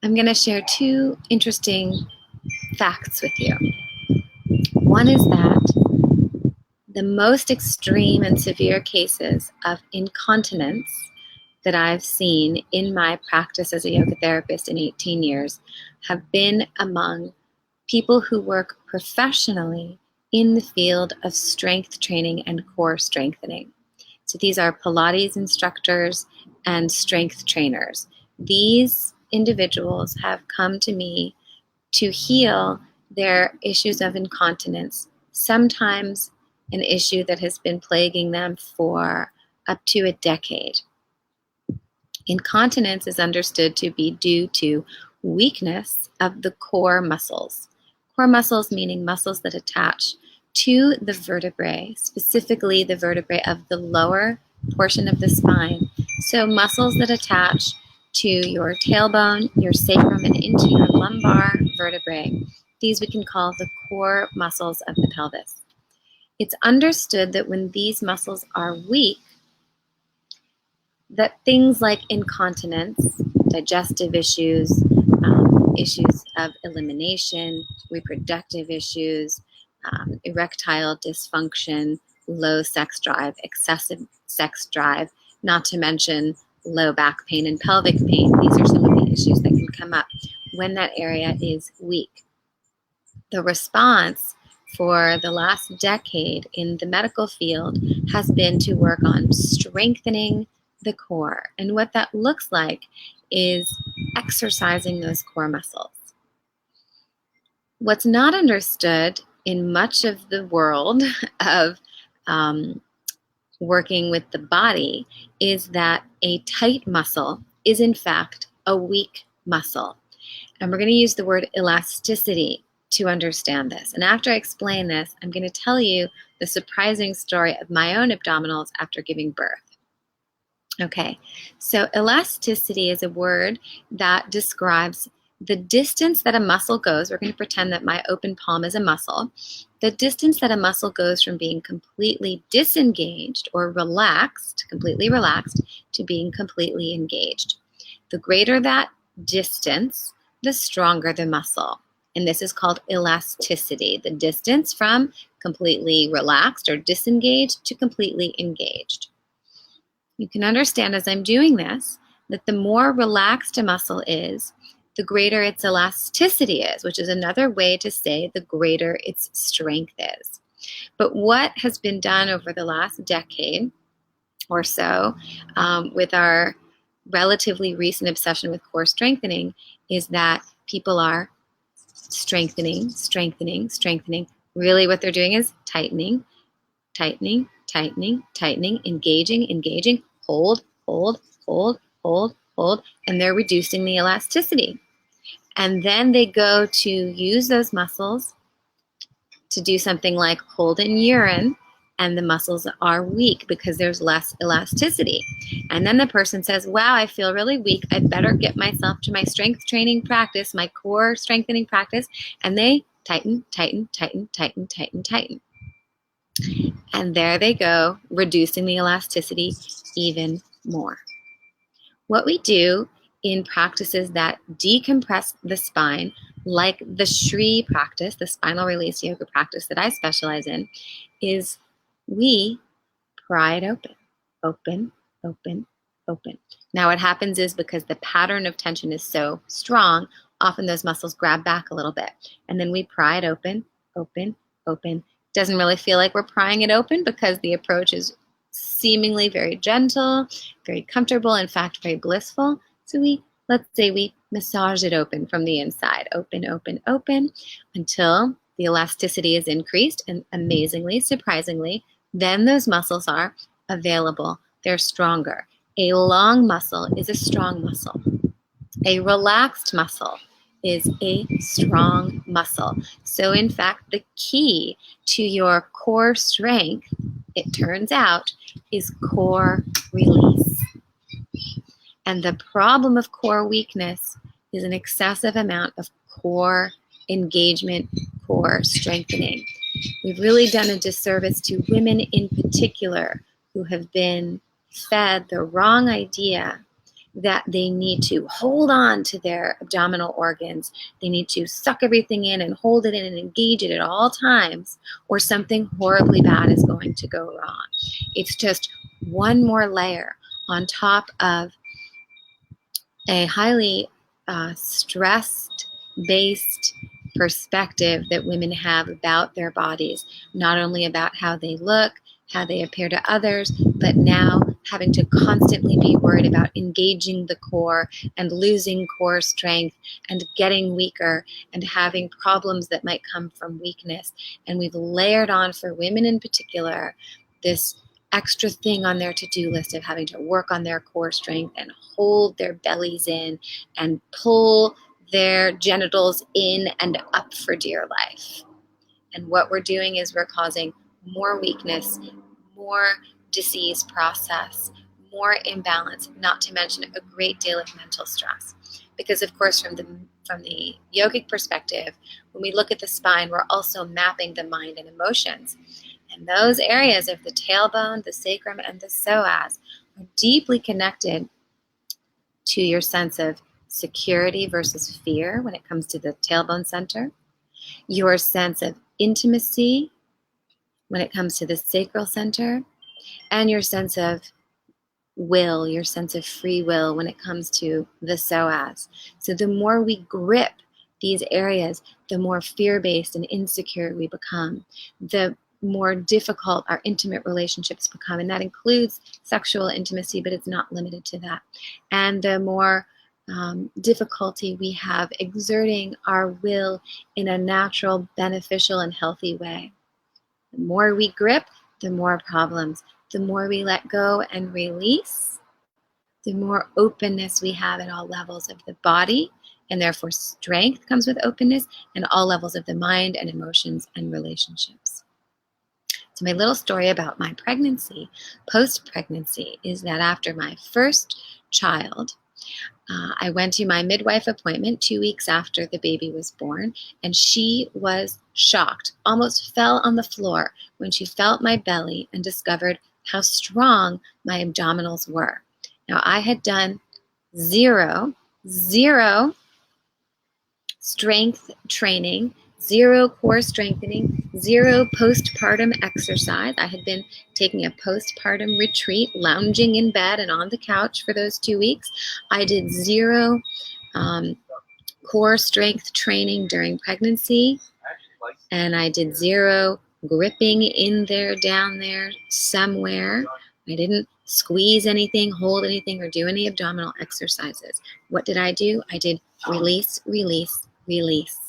I'm going to share two interesting facts with you. One is that the most extreme and severe cases of incontinence that I've seen in my practice as a yoga therapist in 18 years have been among people who work professionally in the field of strength training and core strengthening. So these are Pilates instructors and strength trainers. These individuals have come to me to heal their issues of incontinence, sometimes an issue that has been plaguing them for up to a decade. Incontinence is understood to be due to weakness of the core muscles. Core muscles meaning muscles that attach to the vertebrae, specifically the vertebrae of the lower portion of the spine. So muscles that attach to your tailbone, your sacrum, and into your lumbar vertebrae. These we can call the core muscles of the pelvis. It's understood that when these muscles are weak, that things like incontinence, digestive issues, issues of elimination, reproductive issues, erectile dysfunction, low sex drive, excessive sex drive, not to mention low back pain and pelvic pain. These are some of the issues that can come up when that area is weak. The response for the last decade in the medical field has been to work on strengthening the core. And what that looks like is exercising those core muscles. What's not understood in much of the world of working with the body is that a tight muscle is in fact a weak muscle. And we're going to use the word elasticity to understand this. And after I explain this, I'm going to tell you the surprising story of my own abdominals after giving birth. Okay, so elasticity is a word that describes the distance that a muscle goes. We're going to pretend that my open palm is a muscle. The distance that a muscle goes from being completely disengaged or relaxed, completely relaxed, to being completely engaged. The greater that distance, the stronger the muscle. And this is called elasticity, the distance from completely relaxed or disengaged to completely engaged. You can understand as I'm doing this that the more relaxed a muscle is, the greater its elasticity is, which is another way to say the greater its strength is. But what has been done over the last decade or so with our relatively recent obsession with core strengthening is that people are strengthening. Really what they're doing is tightening, engaging, hold, and they're reducing the elasticity. And then they go to use those muscles to do something like hold in urine, and the muscles are weak because there's less elasticity. And then the person says, wow, I feel really weak. I better get myself to my strength training practice, my core strengthening practice. And they tighten. And there they go, reducing the elasticity even more. What we do in practices that decompress the spine, like the Shri practice, the spinal release yoga practice that I specialize in, is we pry it open. Now what happens is because the pattern of tension is so strong, often those muscles grab back a little bit. And then we pry it open. Doesn't really feel like we're prying it open because the approach is seemingly very gentle, very comfortable, in fact, very blissful. So let's say we massage it open from the inside, open, until the elasticity is increased, and amazingly, surprisingly, then those muscles are available. They're stronger. A long muscle is a strong muscle. A relaxed muscle is a strong muscle. So in fact, the key to your core strength, it turns out, is core release. And the problem of core weakness is an excessive amount of core engagement, core strengthening. We've really done a disservice to women in particular who have been fed the wrong idea that they need to hold on to their abdominal organs. They need to suck everything in and hold it in and engage it at all times, or something horribly bad is going to go wrong. It's just one more layer on top of a highly stressed based perspective that women have about their bodies, not only about how they look, how they appear to others, but now having to constantly be worried about engaging the core and losing core strength and getting weaker and having problems that might come from weakness. And we've layered on, for women in particular, this extra thing on their to-do list of having to work on their core strength and hold their bellies in and pull their genitals in and up for dear life. And what we're doing is we're causing more weakness, more disease process, more imbalance, not to mention a great deal of mental stress. Because of course, from the yogic perspective, when we look at the spine, we're also mapping the mind and emotions. And those areas of the tailbone, the sacrum, and the psoas are deeply connected to your sense of security versus fear when it comes to the tailbone center, your sense of intimacy when it comes to the sacral center, and your sense of will, your sense of free will when it comes to the psoas. So the more we grip these areas, the more fear-based and insecure we become, the more difficult our intimate relationships become, and that includes sexual intimacy, but it's not limited to that. And the more difficulty we have exerting our will in a natural, beneficial, and healthy way. The more we grip, the more problems. The more we let go and release, the more openness we have at all levels of the body, and therefore strength comes with openness, and all levels of the mind and emotions and relationships. So my little story about my pregnancy, post-pregnancy, is that after my first child, I went to my midwife appointment 2 weeks after the baby was born, and she was shocked, almost fell on the floor when she felt my belly and discovered how strong my abdominals were. Now, I had done zero strength training, zero core strengthening, zero postpartum exercise. I had been taking a postpartum retreat, lounging in bed and on the couch for those 2 weeks. I did zero core strength training during pregnancy, and I did zero gripping in there, down there, somewhere. I didn't squeeze anything, hold anything, or do any abdominal exercises. What did I do? I did release, release, release.